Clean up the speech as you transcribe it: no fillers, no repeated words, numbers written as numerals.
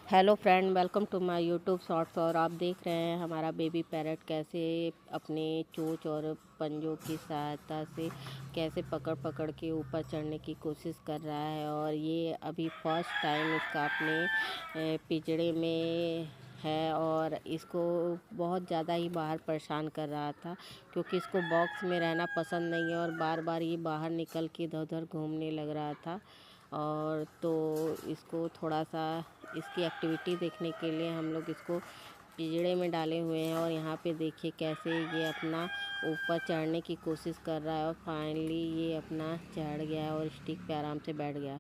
Hello friend, welcome to my YouTube shorts. और आप देख रहे हैं हमारा बेबी पैरट कैसे अपने चोंच और पंजों की सहायता से कैसे पकड़ पकड़ के ऊपर चढ़ने की कोशिश कर रहा है। और ये अभी फर्स्ट टाइम इसका अपने पिंजड़े में है और इसको बहुत ज़्यादा ही बाहर परेशान कर रहा था, क्योंकि इसको बॉक्स में रहना पसंद नहीं है और बार बार ये बाहर निकल के इधर उधर घूमने लग रहा था। और तो इसको थोड़ा सा इसकी एक्टिविटी देखने के लिए हम लोग इसको पिंजड़े में डाले हुए हैं। और यहाँ पे देखिए कैसे ये अपना ऊपर चढ़ने की कोशिश कर रहा है और फाइनली ये अपना चढ़ गया है और स्टिक पे आराम से बैठ गया।